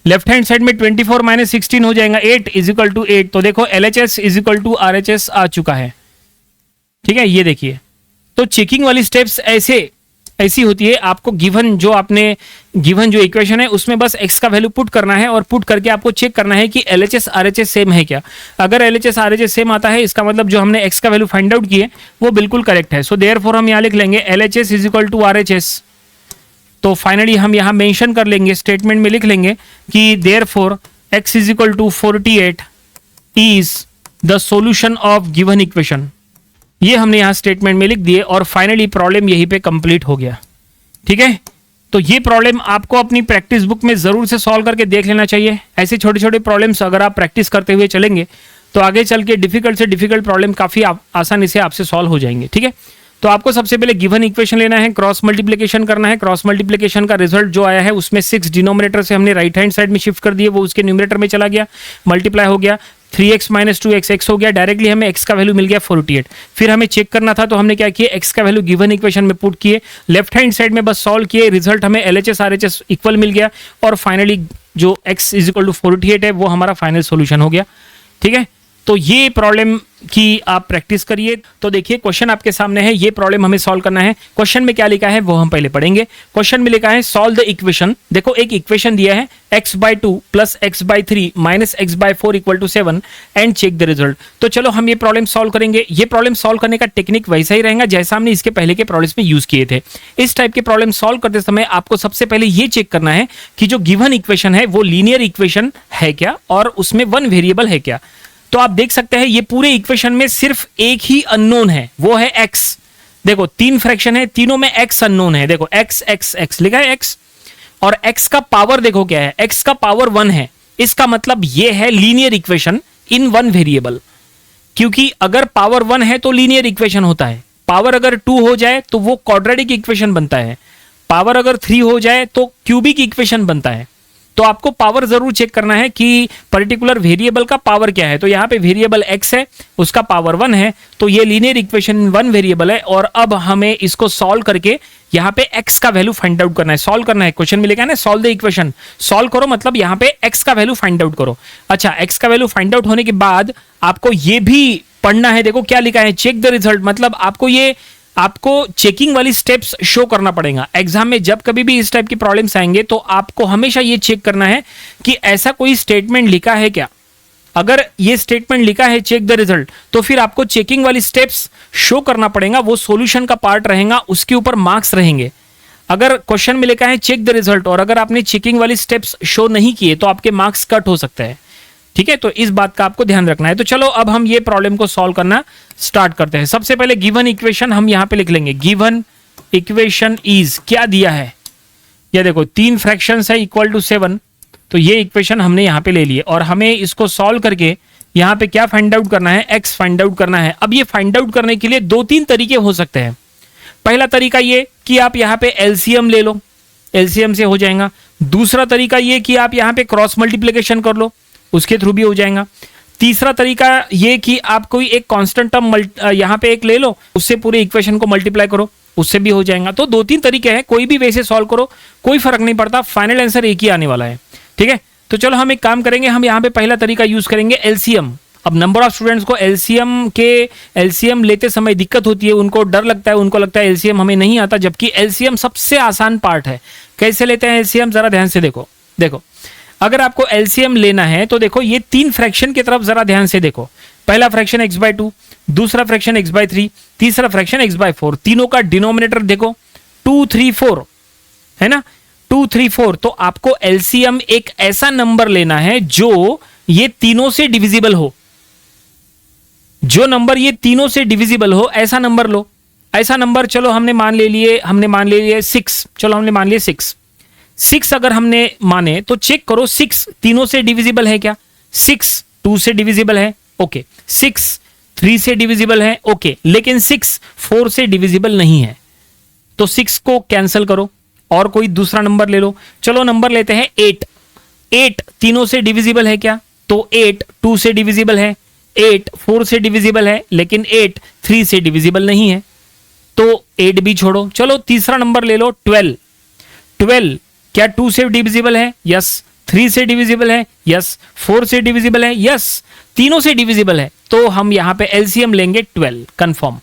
Left hand side में 24 माइनस 16 हो जाएगा 8 इज इक्वल टू 8। तो देखो LHS is equal to RHS आ चुका है। ठीक है, ये देखिए। तो चेकिंग वाली स्टेप्स ऐसी होती है, आपको गिवन जो इक्वेशन है उसमें बस x का वैल्यू पुट करना है और पुट करके आपको चेक करना है कि LHS RHS सेम है क्या। अगर LHS RHS सेम आता है, इसका मतलब जो हमने x का वैल्यू फाइंड आउट किए वो बिल्कुल करेक्ट है। सो देयरफॉर हम यहाँ लिख लेंगे LHS is equal to RHS। तो फाइनली हम यहाँ मेंशन कर लेंगे, स्टेटमेंट में लिख लेंगे कि therefore x is equal to 48 is the solution of given equation. ये हमने यहाँ स्टेटमेंट में लिख दिए और फाइनली प्रॉब्लम यहीं पे कंप्लीट हो गया। ठीक है, तो ये प्रॉब्लम आपको अपनी प्रैक्टिस बुक में जरूर से सॉल्व करके देख लेना चाहिए। ऐसे छोटे छोटे प्रॉब्लम्स अगर आप प्रैक्टिस करते हुए चलेंगे तो आगे चल के डिफिकल्ट से डिफिकल्ट प्रॉब्लम काफी आसानी से आपसे सॉल्व हो जाएंगे। ठीक है, तो आपको सबसे पहले गिवन इक्वेशन लेना है, क्रॉस मल्टीप्लिकेशन करना है। क्रॉस मल्टीप्लिकेशन का रिजल्ट जो आया है उसमें 6 डिनोमिनेटर से हमने राइट हैंड साइड में शिफ्ट कर दिए, वो उसके न्यूमरेटर में चला गया, मल्टीप्लाई हो गया, 3x माइनस 2x x हो गया, डायरेक्टली हमें x का वैल्यू मिल गया 48। फिर हमें चेक करना था तो हमने क्या किया, x का वैल्यू गिवन इक्वेशन में पुट किए, लेफ्ट हैंड साइड में बस सॉल्व किए, रिजल्ट हमें LHS RHS इक्वल मिल गया और फाइनली जो x इज इक्वल टू 48 है वो हमारा फाइनल सोल्यूशन हो गया। ठीक है, तो ये प्रॉब्लम की आप प्रैक्टिस करिए। तो देखिए क्वेश्चन आपके सामने है, ये प्रॉब्लम हमें सॉल्व करना है। क्वेश्चन में क्या लिखा है वो हम पहले पढ़ेंगे। क्वेश्चन में लिखा है सॉल्व द इक्वेशन। देखो एक इक्वेशन दिया है x/2 plus x/3 minus x/4 equal to 7 and check the result. तो चलो हम ये प्रॉब्लम सॉल्व करेंगे। ये प्रॉब्लम सॉल्व करने का टेक्निक वैसा ही रहेगा जैसा हमने इसके पहले के प्रॉब्लम्स में यूज किए थे। इस टाइप के प्रॉब्लम सॉल्व करते समय आपको सबसे पहले ये चेक करना है कि जो गिवन इक्वेशन है वो लीनियर इक्वेशन है क्या और उसमें वन वेरिएबल है क्या। तो आप देख सकते हैं ये पूरे इक्वेशन में सिर्फ एक ही अननोन है, वो है x। देखो 3 फ्रैक्शन है, तीनों में x अननोन है। देखो x x x लिखा है x, और x का पावर देखो क्या है, x का पावर 1 है। इसका मतलब ये है linear equation in one variable, क्योंकि अगर पावर 1 है तो लीनियर इक्वेशन होता है, पावर अगर 2 हो जाए तो वो क्वाड्रेटिक इक्वेशन बनता है, पावर अगर 3 हो जाए तो क्यूबिक इक्वेशन बनता है। तो आपको पावर जरूर चेक करना है कि पर्टिकुलर वेरिएबल का पावर क्या है। तो यहाँ पे वेरिएबल x है, उसका पावर 1 है, तो ये लीनियर इक्वेशन वन वेरिएबल है। और अब हमें इसको सॉल्व करके यहाँ पे x का वैल्यू फाइंड आउट करना है, सॉल्व करना है। क्वेश्चन में लिखा है ना सॉल्व द इक्वेशन, सॉल्व करो मतलब यहाँ पे x का वैल्यू फाइंड आउट करो। अच्छा, x का वैल्यू फाइंड आउट होने के बाद आपको ये भी पढ़ना है। देखो क्या लिखा है, चेक द रिजल्ट, मतलब आपको चेकिंग वाली स्टेप्स शो करना पड़ेगा। एग्जाम में जब कभी भी इस टाइप की प्रॉब्लम्स आएंगे तो आपको हमेशा ये चेक करना है कि ऐसा कोई स्टेटमेंट लिखा है क्या। अगर ये स्टेटमेंट लिखा है चेक द रिजल्ट, तो फिर आपको चेकिंग वाली स्टेप्स शो करना पड़ेगा, वो सॉल्यूशन का पार्ट रहेगा, उसके ऊपर मार्क्स रहेंगे। अगर क्वेश्चन में लिखा है चेक द रिजल्ट और अगर आपने चेकिंग वाली स्टेप्स शो नहीं किए तो आपके मार्क्स कट हो सकते हैं। ठीक है, तो इस बात का आपको ध्यान रखना है। तो चलो अब हम ये प्रॉब्लम को सॉल्व करना स्टार्ट करते हैं। सबसे पहले गिवन इक्वेशन हम यहां पे लिख लेंगे। गिवन इक्वेशन इज, क्या दिया है, ये देखो 3 फ्रैक्शंस है इक्वल टू 7, तो ये इक्वेशन हमने यहां पे ले लिए और हमें इसको सॉल्व करके यहां पे क्या फाइंड आउट करना है, x फाइंड आउट करना है। अब ये फाइंड आउट करने के लिए 2-3 तरीके हो सकते हैं। पहला तरीका ये कि आप यहाँ पे एलसीएम ले लो, एलसीएम से हो जाएगा। दूसरा तरीका ये कि आप यहाँ पे क्रॉस मल्टीप्लिकेशन कर लो, उसके थ्रू भी हो जाएगा। तीसरा तरीका ये कि आप कोई एक कांस्टेंट टर्म यहाँ पे एक ले लो, उससे पूरे इक्वेशन को मल्टीप्लाई करो, उससे भी हो जाएगा। तो 2-3 तरीके हैं, कोई भी वैसे सॉल्व करो, कोई फर्क नहीं पड़ता, फाइनल आंसर एक ही आने वाला है। ठीक है, तो चलो हम एक काम करेंगे, हम यहाँ पे पहला तरीका यूज करेंगे एलसीएम। अब नंबर ऑफ स्टूडेंट्स को एलसीएम लेते समय दिक्कत होती है, उनको डर लगता है, उनको लगता है एलसीएम हमें नहीं आता, जबकि एलसीएम सबसे आसान पार्ट है। कैसे लेते हैं एलसीएम, जरा ध्यान से देखो। अगर आपको एलसीएम लेना है तो देखो ये 3 फ्रैक्शन की तरफ जरा ध्यान से देखो। पहला फ्रैक्शन x/2, दूसरा फ्रैक्शन x/3, तीसरा फ्रैक्शन x/4। तीनों का डिनोमिनेटर देखो 2, 3, 4 है ना, 2, 3, 4। तो आपको एलसीएम एक ऐसा नंबर लेना है जो ये तीनों से डिविजिबल हो, जो नंबर ये तीनों से डिविजिबल हो, ऐसा नंबर लो। ऐसा नंबर चलो हमने मान ले लिए 6। चलो हमने मान लिए 6 अगर हमने माने तो चेक करो 6 तीनों से डिविजिबल है क्या। 6 2 से डिविजिबल है, ओके। 6 3 से डिविजिबल है, ओके। लेकिन 6 4 से डिविजिबल नहीं है, तो 6 को कैंसिल करो और कोई दूसरा नंबर ले लो। चलो नंबर लेते हैं 8। 8 तीनों से डिविजिबल है क्या? तो 8 2 से डिविजिबल है, 8 4 से डिविजिबल है, लेकिन 8 3 से डिविजिबल नहीं है, तो 8 भी छोड़ो। चलो तीसरा नंबर ले लो 12। 12 क्या 2 से डिविजिबल है? यस। 3 से डिविजिबल है? यस। 4 से डिविजिबल है? यस। तीनों से डिविजिबल है, तो हम यहां पे एलसीएम लेंगे 12, कंफर्म।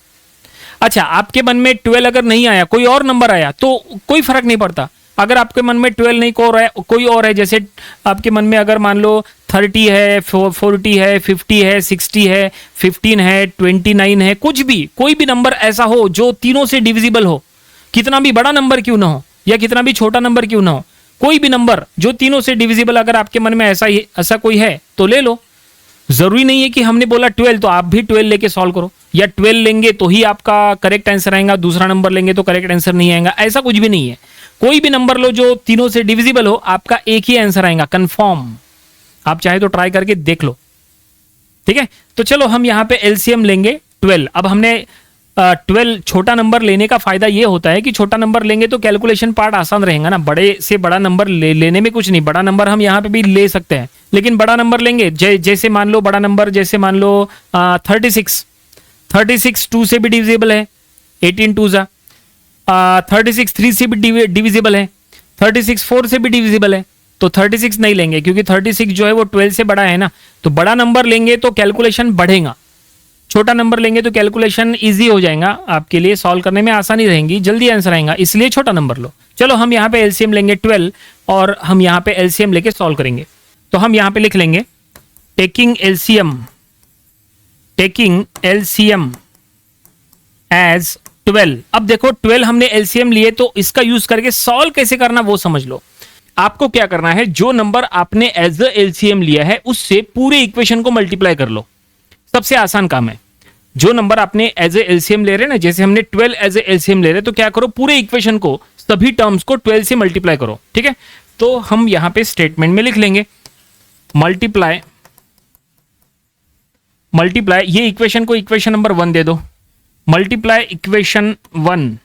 अच्छा, आपके मन में 12 अगर नहीं आया, कोई और नंबर आया तो कोई फर्क नहीं पड़ता। अगर आपके मन में 12 नहीं कोई और है, जैसे आपके मन में अगर मान लो 30 है, 40 है, 50 है, 60 है, 15 है, 29 है, कुछ भी कोई भी नंबर ऐसा हो जो तीनों से डिविजिबल हो, कितना भी बड़ा नंबर क्यों ना हो या कितना भी छोटा नंबर क्यों ना हो, कोई भी नंबर जो तीनों से डिविजिबल अगर आपके मन में ऐसा कोई है तो ले लो। जरूरी नहीं है कि हमने बोला 12 तो आप भी 12 लेके सॉल्व करो, या 12 लेंगे तो ही आपका करेक्ट आंसर आएगा, दूसरा नंबर लेंगे तो करेक्ट आंसर नहीं आएगा, ऐसा कुछ भी नहीं है। कोई भी नंबर लो जो तीनों से डिविजिबल हो, आपका एक ही आंसर आएगा, कंफर्म। आप चाहे तो ट्राई करके देख लो, ठीक है। तो चलो हम यहां पे एलसीएम लेंगे 12। अब हमने 12 छोटा नंबर लेने का फायदा ये होता है कि छोटा नंबर लेंगे तो कैलकुलेशन पार्ट आसान रहेगा ना, बड़े से बड़ा नंबर लेने में कुछ नहीं। बड़ा नंबर हम यहाँ पे भी ले सकते हैं, लेकिन बड़ा नंबर लेंगे जैसे मान लो बड़ा नंबर जैसे मान लो 36 2 से भी डिविजिबल है, 18 2 जा। 36 3 से भी डिविजिबल है, 36 4 से भी डिविजिबल है, तो 36 नहीं लेंगे क्योंकि 36 जो है वो 12 से बड़ा है ना। तो बड़ा नंबर लेंगे तो कैलकुलेशन बढ़ेगा, छोटा नंबर लेंगे तो कैलकुलेशन इजी हो जाएगा, आपके लिए सॉल्व करने में आसानी रहेगी, जल्दी आंसर आएगा, इसलिए छोटा नंबर लो। चलो हम यहाँ पे एलसीएम लेंगे 12 और हम यहाँ पे एलसीएम लेके सॉल्व करेंगे। तो हम यहाँ पे लिख लेंगे टेकिंग एलसीएम एज 12। अब देखो 12 हमने एलसीएम लिए तो इसका यूज करके सॉल्व कैसे करना वो समझ लो। आपको क्या करना है, जो नंबर आपने एज अ एलसीएम लिया है उससे पूरे इक्वेशन को मल्टीप्लाई कर लो, सबसे आसान काम है। जो नंबर आपने एज ए एलसीएम ले रहे हैं ना, जैसे हमने 12 एज ए एलसीएम ले रहे हैं, तो क्या करो पूरे इक्वेशन को, सभी टर्म्स को 12 से मल्टीप्लाई करो, ठीक है। तो हम यहां पे स्टेटमेंट में लिख लेंगे मल्टीप्लाई, ये इक्वेशन को इक्वेशन नंबर 1 दे दो, multiply equation 1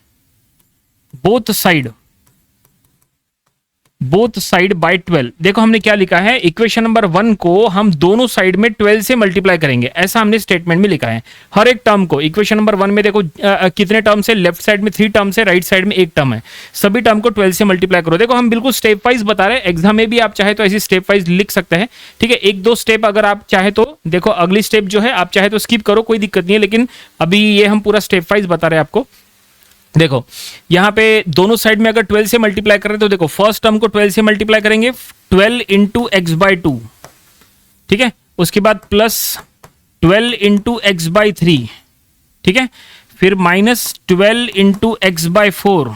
both side by 12। देखो हमने क्या लिखा है, इक्वेशन नंबर 1 को हम दोनों साइड में 12 से मल्टीप्लाई करेंगे, ऐसा हमने स्टेटमेंट में लिखा है। हर एक टर्म को इक्वेशन नंबर 1 में देखो कितने टर्म्स है, लेफ्ट साइड में 3 टर्म्स है, राइट साइड में 1 टर्म है, सभी टर्म को 12 से मल्टीप्लाई करो। देखो हम बिल्कुल स्टेप वाइज बता रहे हैं, एग्जाम में भी आप चाहे तो ऐसी स्टेप वाइज लिख सकते हैं, ठीक है। 1-2 स्टेप अगर आप चाहे तो देखो, अगली स्टेप जो है आप चाहे तो स्किप करो, कोई दिक्कत नहीं है, लेकिन अभी ये हम पूरा स्टेप वाइज बता रहे हैं आपको। देखो यहां पे दोनों साइड में अगर 12 से मल्टीप्लाई कर रहे हैं तो देखो फर्स्ट टर्म को 12 से मल्टीप्लाई करेंगे, 12 इंटू एक्स बाई 2, ठीक है। उसके बाद प्लस 12 इंटू एक्स बाई 3, ठीक है। फिर माइनस 12 इंटू एक्स बाई 4,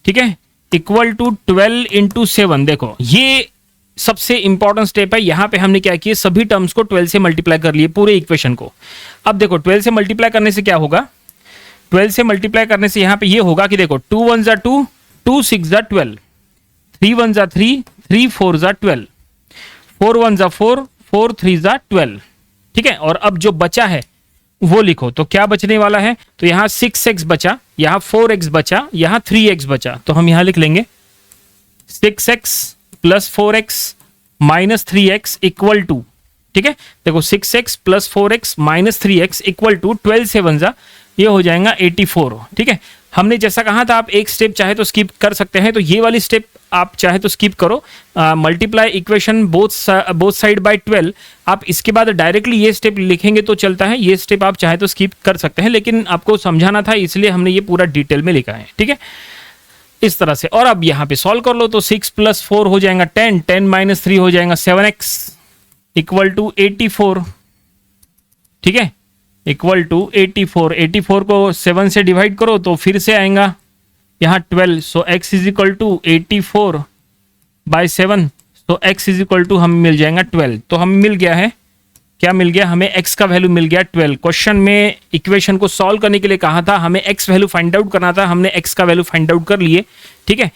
ठीक है, इक्वल टू 12 इंटू 7। देखो ये सबसे इंपॉर्टेंट स्टेप है, यहां पे हमने क्या किया, सभी टर्म्स को 12 से मल्टीप्लाई कर लिए पूरे इक्वेशन को। अब देखो 12 से मल्टीप्लाई करने से क्या होगा, 12 से मल्टीप्लाई करने से यहां पे ये होगा कि देखो 2 1 जा 2, 2 6 जा 12, 3 1 जा 3, 3 4 जा 12, 4 1 जा 4, 4 3 जा 12, ठीक है। और अब जो बचा है वो लिखो, तो क्या बचने वाला है, तो यहां 6x बचा, यहां 4x बचा, यहां 3x बचा, तो हम यहां लिख लेंगे 6x plus 4x minus 3x equal to, ठीक है। देखो 6x plus 4x minus 3x equal to 12 से 1 जा, ये हो जाएगा 84, ठीक है। हमने जैसा कहा था आप एक स्टेप चाहे तो स्किप कर सकते हैं, तो ये वाली स्टेप आप चाहे तो स्किप करो, multiply equation both side by 12। आप इसके बाद डायरेक्टली ये स्टेप लिखेंगे तो चलता है, ये स्टेप आप चाहे तो स्किप कर सकते हैं, लेकिन आपको समझाना था इसलिए हमने ये पूरा डिटेल में लिखा है, ठीक है, इस तरह से। और अब यहाँ पे सॉल्व कर लो, तो 6 प्लस 4 हो जाएगा 10, 10 माइनस 3 हो जाएगा 7x इक्वल टू 84, ठीक है, इक्वल टू 84। 84 को 7 से डिवाइड करो तो फिर से आएगा यहाँ 12, so x is equal to 84 by 7, so x is equal to हमें मिल जाएगा 12। तो हमें मिल गया है, क्या मिल गया, हमें x का वैल्यू मिल गया 12। क्वेश्चन में इक्वेशन को सॉल्व करने के लिए कहा था, हमें x वैल्यू फाइंड आउट करना था, हमने x का वैल्यू फाइंड आउट कर लिए, ठीक है।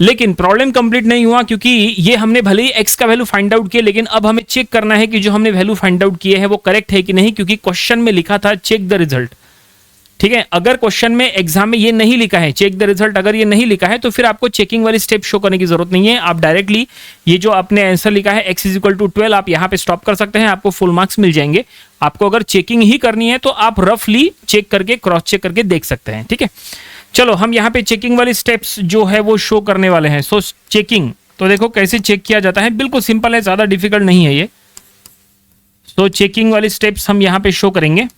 लेकिन प्रॉब्लम कंप्लीट नहीं हुआ, क्योंकि ये हमने भले ही x का वैल्यू फाइंड आउट किया, लेकिन अब हमें चेक करना है कि जो हमने वैल्यू फाइंड आउट किए हैं वो करेक्ट है कि नहीं, क्योंकि क्वेश्चन में लिखा था चेक द रिजल्ट, ठीक है, अगर क्वेश्चन में एग्जाम में ये नहीं लिखा है चेक द रिजल्ट, अगर ये नहीं लिखा है तो फिर आपको चेकिंग वाली स्टेप शो करने की जरूरत नहीं है। आप डायरेक्टली ये जो आपने आंसर लिखा है x इज इक्वल टू 12 आप यहाँ पे स्टॉप कर सकते हैं, आपको फुल मार्क्स मिल जाएंगे। आपको अगर चेकिंग ही करनी है तो आप रफली चेक करके क्रॉस चेक करके देख सकते हैं। ठीक है, चलो हम यहाँ पे चेकिंग वाली स्टेप्स जो है वो शो करने वाले हैं। सो चेकिंग तो देखो कैसे चेक किया जाता है, बिल्कुल सिंपल है, ज्यादा डिफिकल्ट नहीं है ये। सो चेकिंग वाली स्टेप्स हम यहाँ पे शो करेंगे।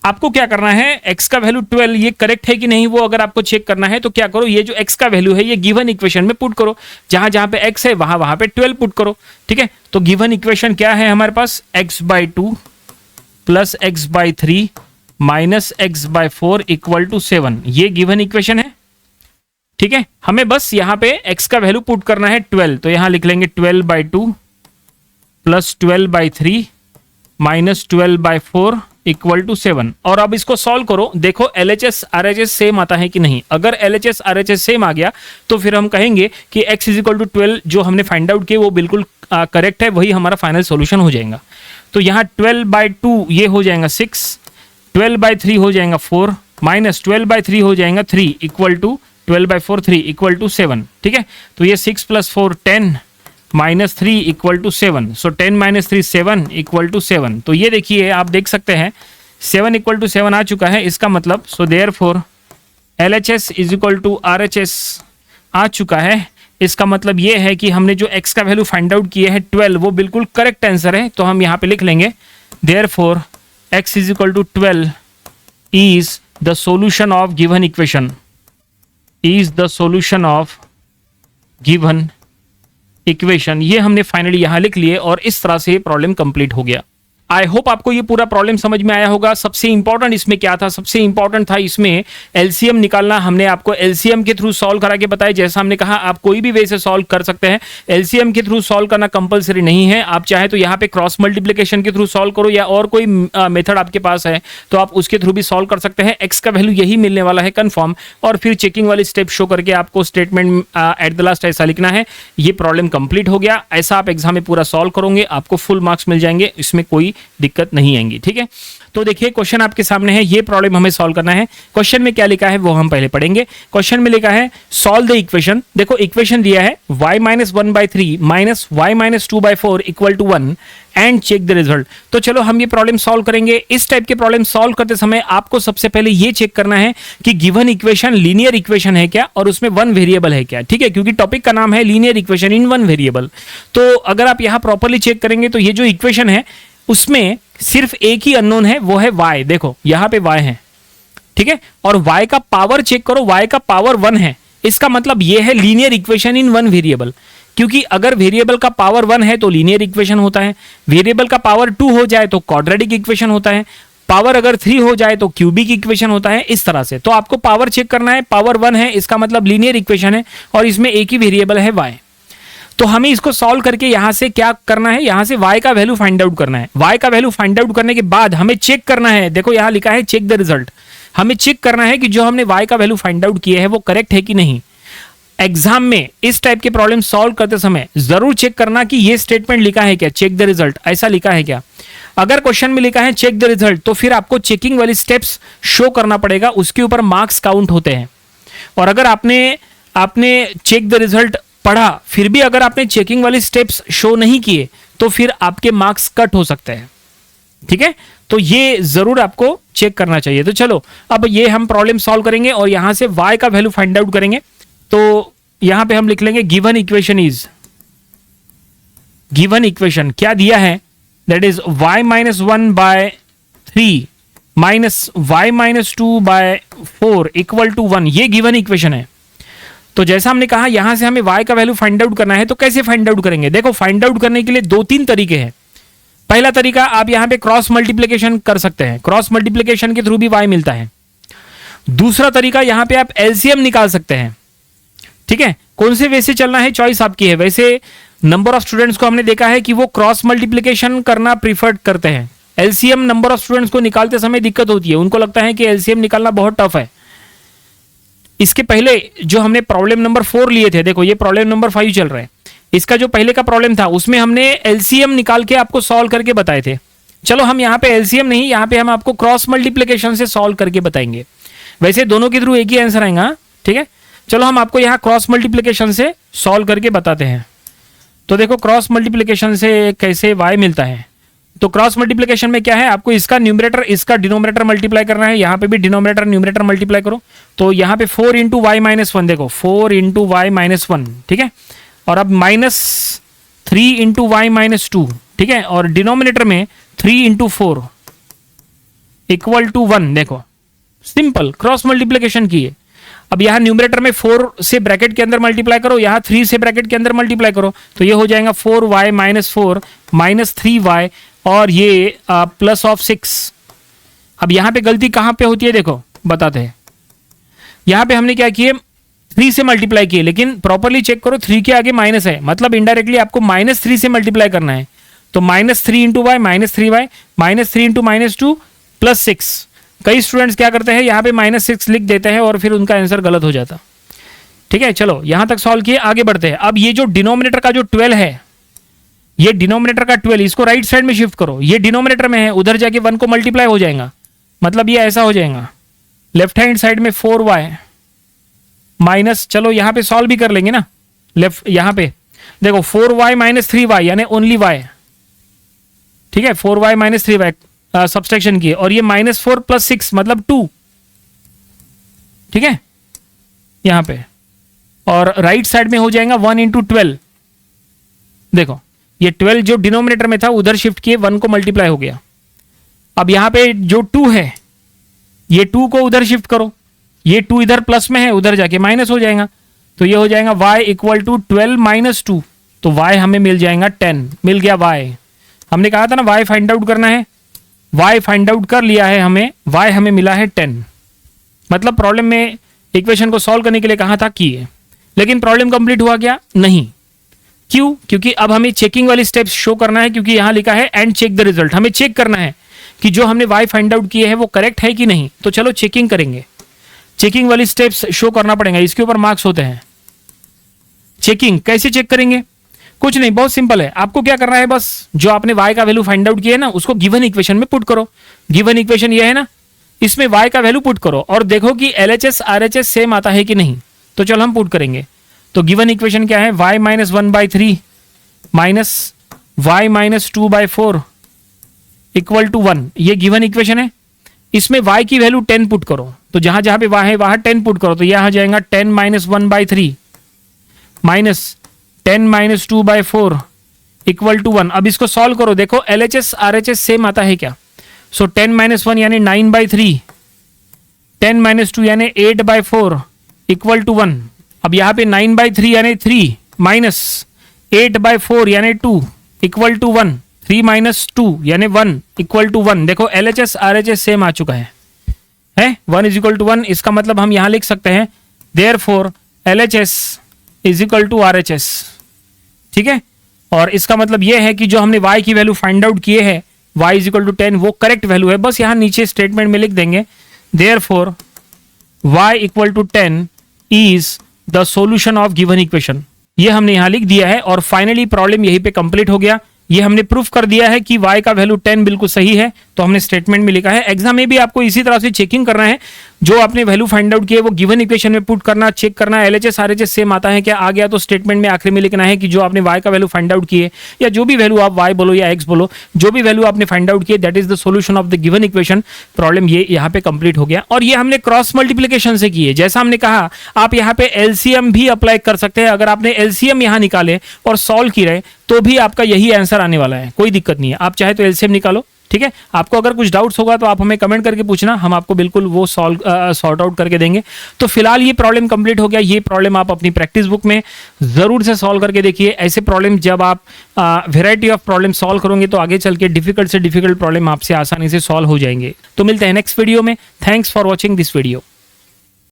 आपको क्या करना है, x का वैल्यू 12 ये करेक्ट है कि नहीं वो अगर आपको चेक करना है तो क्या करो, ये जो x का वैल्यू है ये गिवन इक्वेशन में पुट करो, जहां जहां पे x है वहां वहां पे 12 पुट करो। ठीक है, तो गिवन इक्वेशन क्या है हमारे पास, x/2 plus x/3 minus x/4 equal to 7, ये गिवन इक्वेशन है। ठीक है, हमें बस यहां पे x का वैल्यू पुट करना है 12, तो यहां लिख लेंगे 12/2 प्लस 12/3 माइनस 12/4 इक्वल टू 7। और अब इसको सॉल्व करो, देखो LHS RHS सेम आता है कि नहीं। अगर LHS RHS सेम आ गया तो फिर हम कहेंगे कि x इज इक्वल टू 12 जो हमने फाइंड आउट किया वो बिल्कुल करेक्ट है, वही हमारा फाइनल सॉल्यूशन हो जाएगा। तो यहाँ 12/2 ये हो जाएगा 6, 12/3 हो जाएगा 4 माइनस 12/3 हो जाएगा 3 इक्वल टू 12/4 3 इक्वल टू 7। ठीक है, तो ये 6 + 4 10 minus 3 equal to 7। So 10 - 3 7 equal to 7। तो ये देखिए आप देख सकते हैं 7 इक्वल टू 7 आ चुका है, इसका मतलब so therefore LHS is equal to RHS आ चुका है। इसका मतलब ये है कि हमने जो x का वैल्यू फाइंड आउट किया है 12 वो बिल्कुल करेक्ट आंसर है। तो हम यहाँ पे लिख लेंगे therefore x is equal to 12 is the solution of given equation, is the solution of given equation. ये हमने फाइनली यहां लिख लिए और इस तरह से प्रॉब्लम कंप्लीट हो गया। आई होप आपको ये पूरा प्रॉब्लम समझ में आया होगा। सबसे इंपॉर्टेंट इसमें क्या था, सबसे इंपॉर्टेंट था इसमें एलसीएम निकालना। हमने आपको एलसीएम के थ्रू सॉल्व करा के बताया। जैसा हमने कहा आप कोई भी वे से सॉल्व कर सकते हैं, एलसीएम के थ्रू सॉल्व करना कंपलसरी नहीं है। आप चाहे तो यहाँ पे क्रॉस मल्टीप्लिकेशन के थ्रू सॉल्व करो या और कोई मेथड आपके पास है तो आप उसके थ्रू भी सॉल्व कर सकते हैं। एक्स का वैल्यू यही मिलने वाला है कन्फर्म, और फिर चेकिंग वाली स्टेप शो करके आपको स्टेटमेंट एट द लास्ट ऐसा लिखना है। ये प्रॉब्लम कंप्लीट हो गया। ऐसा आप एग्जाम में पूरा सॉल्व करोगे, आपको फुल मार्क्स मिल जाएंगे, इसमें कोई दिक्कत नहीं आएंगी। ठीक है, तो देखिए क्वेश्चन आपके सामने है, ये प्रॉब्लम हमें सॉल्व करना है। क्वेश्चन में क्या लिखा है वो हम पहले पढ़ेंगे। क्वेश्चन में लिखा है सॉल्व द इक्वेशन। देखो इक्वेशन दिया है y - 1/3 minus y - 2/4 equal to 1 and check the result. तो चलो हम ये प्रॉब्लम सॉल्व करेंगे। इस टाइप के प्रॉब्लम सॉल्व करते समय आपको सबसे पहले ये चेक करना है कि गिवन इक्वेशन लीनियर इक्वेशन है क्या और उसमें वन वेरिएबल है क्या। ठीक है, क्योंकि टॉपिक का नाम है linear equation in one variable. तो अगर आप यहां प्रॉपर्ली चेक करेंगे तो ये जो इक्वेशन है उसमें सिर्फ एक ही अननोन है, वो है y। देखो यहां पे y है, ठीक है, और y का पावर चेक करो, y का पावर 1 है। इसका मतलब ये है linear equation in one variable, क्योंकि अगर वेरिएबल का पावर 1 है तो लीनियर इक्वेशन होता है, वेरिएबल का पावर 2 हो जाए तो क्वाड्रेटिक इक्वेशन होता है, पावर अगर 3 हो जाए तो क्यूबिक इक्वेशन होता है। इस तरह से तो आपको पावर चेक करना है। पावर 1 है, इसका मतलब लीनियर इक्वेशन है और इसमें एक ही वेरिएबल है y। तो हमें इसको सॉल्व करके यहां से क्या करना है, यहां से y का वैल्यू फाइंड आउट करना है। y का वैल्यू फाइंड आउट करने के बाद हमें चेक करना है, देखो यहां लिखा है चेक द रिजल्ट। हमें चेक करना है कि जो हमने y का वैल्यू फाइंड आउट किया है वो करेक्ट है कि नहीं। एग्जाम में इस टाइप के प्रॉब्लम सॉल्व करते समय जरूर चेक करना कि ये स्टेटमेंट लिखा है क्या, चेक द रिजल्ट, ऐसा लिखा है क्या। अगर क्वेश्चन में लिखा है चेक द रिजल्ट तो फिर आपको चेकिंग वाली स्टेप्स शो करना पड़ेगा, उसके ऊपर मार्क्स काउंट होते हैं। और अगर आपने चेक द रिजल्ट पढ़ा फिर भी अगर आपने चेकिंग वाली स्टेप्स शो नहीं किए तो फिर आपके मार्क्स कट हो सकते हैं। ठीक है, तो ये जरूर आपको चेक करना चाहिए। तो चलो अब ये हम प्रॉब्लम सॉल्व करेंगे और यहां से y का वैल्यू फाइंड आउट करेंगे। तो यहां पे हम लिख लेंगे given equation is, given equation क्या दिया है, that is y - 1/3 minus y - 2/4 equal to 1। ये गिवन इक्वेशन है। तो जैसा हमने कहा यहां से हमें y का वैल्यू फाइंड आउट करना है। तो कैसे फाइंड आउट करेंगे, देखो फाइंड आउट करने के लिए 2-3 तरीके हैं। पहला तरीका आप यहां पे क्रॉस मल्टीप्लिकेशन कर सकते हैं, क्रॉस मल्टीप्लिकेशन के थ्रू भी y मिलता है। दूसरा तरीका यहां पे आप एलसीएम निकाल सकते हैं। ठीक है, कौन से वे से चलना है चॉइस आपकी है। वैसे नंबर ऑफ स्टूडेंट्स को हमने देखा है कि वो क्रॉस मल्टीप्लिकेशन करना प्रीफर्ड करते हैं। एलसीएम नंबर ऑफ स्टूडेंट्स को निकालते समय दिक्कत होती है, उनको लगता है कि एलसीएम निकालना बहुत टफ है। इसके पहले जो हमने प्रॉब्लम नंबर 4 लिए थे, देखो ये प्रॉब्लम नंबर 5 चल रहा है, इसका जो पहले का प्रॉब्लम था उसमें हमने एलसीएम निकाल के आपको सॉल्व करके बताए थे। चलो हम यहाँ पे एलसीएम नहीं, यहाँ पे हम आपको क्रॉस मल्टीप्लिकेशन से सॉल्व करके बताएंगे। वैसे दोनों के थ्रू एक ही आंसर आएगा, ठीक है। चलो हम आपको यहाँ क्रॉस मल्टीप्लिकेशन से सॉल्व करके बताते हैं। तो देखो क्रॉस मल्टीप्लिकेशन से कैसे y मिलता है। तो क्रॉस मल्टीप्लिकेशन में क्या है, आपको इसका न्यूमरेटर इसका डिनोमिनेटर मल्टीप्लाई करना है, यहाँ पे भी डिनोमिनेटर न्यूमरेटर मल्टीप्लाई करो। तो यहाँ पे 4 इंटू वाई माइनस वन, देखो 4 इंटू वाई माइनस वन, ठीक है। और अब -3 इंटू वाई माइनस टू, ठीक है। और डिनोमिनेटर में 3 इंटू 4 इक्वल टू 1। देखो सिंपल क्रॉस मल्टीप्लिकेशन की है। अब यहाँ न्यूमरेटर में 4 से ब्रैकेट के अंदर मल्टीप्लाई करो, यहाँ 3 से ब्रैकेट के अंदर मल्टीप्लाई करो, तो ये हो जाएगा 4y माइनस 4 माइनस 3y और ये प्लस ऑफ 6। अब यहाँ पे गलती कहाँ पे होती है, देखो बताते हैं। यहाँ पे हमने क्या किए, 3 से मल्टीप्लाई किए, लेकिन प्रॉपरली चेक करो 3 के आगे माइनस है, मतलब इनडायरेक्टली आपको -3 से मल्टीप्लाई करना है। तो -3 into Y minus 3y -3 into -2 plus 6। कई स्टूडेंट्स क्या करते हैं, यहाँ पे -6 लिख देते हैं और फिर उनका आंसर गलत हो जाता, ठीक है। चलो यहाँ तक सॉल्व किए, आगे बढ़ते हैं। अब ये जो डिनोमिनेटर का जो 12 है, ये डिनोमिनेटर का 12, इसको राइट साइड में शिफ्ट करो। ये डिनोमिनेटर में है, उधर जाके 1 को मल्टीप्लाई हो जाएगा, मतलब ये ऐसा हो जाएगा। लेफ्ट हैंड साइड में 4y माइनस, चलो यहाँ पे सॉल्व भी कर लेंगे ना। लेफ्ट यहाँ पे देखो 4y माइनस 3y यानी ओनली y, ठीक है। 4y माइनस 3y सब्सट्रैक्शन किए, और ये -4 प्लस 6 मतलब 2, ठीक है यहाँ पे। और राइट साइड में हो जाएगा 1 इंटू 12। देखो ये 12 जो डिनोमिनेटर में था उधर शिफ्ट किए, 1 को मल्टीप्लाई हो गया। अब यहाँ पे जो 2 है, ये 2 को उधर शिफ्ट करो, ये 2 इधर प्लस में है, उधर जाके माइनस हो जाएगा। तो ये हो जाएगा y इक्वल टू 12 माइनस 2, तो y हमें मिल जाएगा 10। मिल गया y, हमने कहा था ना y फाइंड आउट करना है, y फाइंड आउट कर लिया है हमें, y हमें मिला है 10। मतलब प्रॉब्लम में इक्वेशन को सॉल्व करने के लिए कहा था किए, लेकिन प्रॉब्लम कंप्लीट हुआ क्या, नहीं। क्यों, क्योंकि अब हमें चेकिंग वाली स्टेप्स शो करना है, क्योंकि यहां लिखा है एंड चेक द रिजल्ट। हमें चेक करना है कि जो हमने y फाइंड आउट किए हैं वो करेक्ट है कि नहीं। तो चलो चेकिंग करेंगे, चेकिंग वाली स्टेप्स शो करना पड़ेगा, इसके ऊपर मार्क्स होते हैं। चेकिंग कैसे चेक करेंगे, कुछ नहीं, बहुत सिंपल है। आपको क्या करना है, बस जो आपने y का वैल्यू फाइंड आउट किया है ना, उसको गिवन इक्वेशन में पुट करो। गिवन इक्वेशन ये है ना, इसमें y का वैल्यू पुट करो और देखो कि LHS RHS सेम आता है कि नहीं। तो चलो हम पुट करेंगे। तो गिवन इक्वेशन क्या है, y minus 1/3 minus y minus 2/4 equal to 1। ये गिवन इक्वेशन है। इसमें y की वैल्यू 10 पुट करो, तो जहां जहां पे y है वहां 10 पुट करो, तो यह आ जाएगा 10 minus 1/3 minus 10 minus 2/4 equal to 1। अब इसको सॉल्व करो, देखो LHS RHS सेम आता है क्या। सो 10 माइनस 1 यानी 9/3, 10 माइनस 2 यानी 8/4 इक्वल टू 1। अब यहाँ पे 9/3 यानी 3 माइनस 8/4 यानी 2 इक्वल टू 1, 3 माइनस 2 यानी 1 इक्वल टू 1। देखो LHS RHS सेम आ चुका है 1 इज इक्वल टू 1। इसका मतलब हम यहाँ लिख सकते हैं therefore LHS is equal to RHS, ठीक है। और इसका मतलब यह है कि जो हमने y की वैल्यू फाइंड आउट किए हैं y इज इक्वल टू 10 वो करेक्ट वैल्यू है। बस यहाँ नीचे स्टेटमेंट में लिख देंगे therefore y equal to 10 is the solution of given equation. ये हमने यहाँ लिख दिया है और फाइनली प्रॉब्लम यहीं पे कंप्लीट हो गया। ये हमने प्रूफ कर दिया है कि y का वैल्यू 10 बिल्कुल सही है, तो हमने स्टेटमेंट में लिखा है। एग्जाम में भी आपको इसी तरह से चेकिंग करना है, जो आपने वैल्यू फाइंड आउट किए वो गिवन इक्वेशन में पुट करना, चेक करना LHS RHS सेम आता है क्या, आ गया तो स्टेटमेंट में आखिर में लिखना है कि जो आपने y का वैल्यू फाइंड आउट किए, या जो भी वैल्यू आप y बोलो या x बोलो, जो भी वैल्यू आपने फाइंड आउट किए that is the solution of the given equation. Problem ये यहाँ पे कंप्लीट हो गया और ये हमने क्रॉस मल्टीप्लीकेशन से किए। जैसा हमने कहा आप यहाँ पे LCM भी अप्लाई कर सकते हैं। अगर आपने LCM यहाँ निकाले और सॉल्व की रहे तो भी आपका यही आंसर आने वाला है, कोई दिक्कत नहीं है। आप चाहे तो LCM निकालो, ठीक है। आपको अगर कुछ डाउट्स होगा तो आप हमें कमेंट करके पूछना, हम आपको बिल्कुल वो सॉर्ट आउट करके देंगे। तो फिलहाल ये प्रॉब्लम कंप्लीट हो गया। ये प्रॉब्लम आप अपनी प्रैक्टिस बुक में जरूर से सॉल्व करके देखिए। ऐसे प्रॉब्लम जब आप वेराइटी ऑफ प्रॉब्लम सॉल्व करोगे तो आगे चल के डिफिकल्ट से डिफिकल्ट प्रॉब्लम आपसे आसानी से सॉल्व हो जाएंगे। तो मिलते हैं नेक्स्ट वीडियो में। Thanks for watching this video.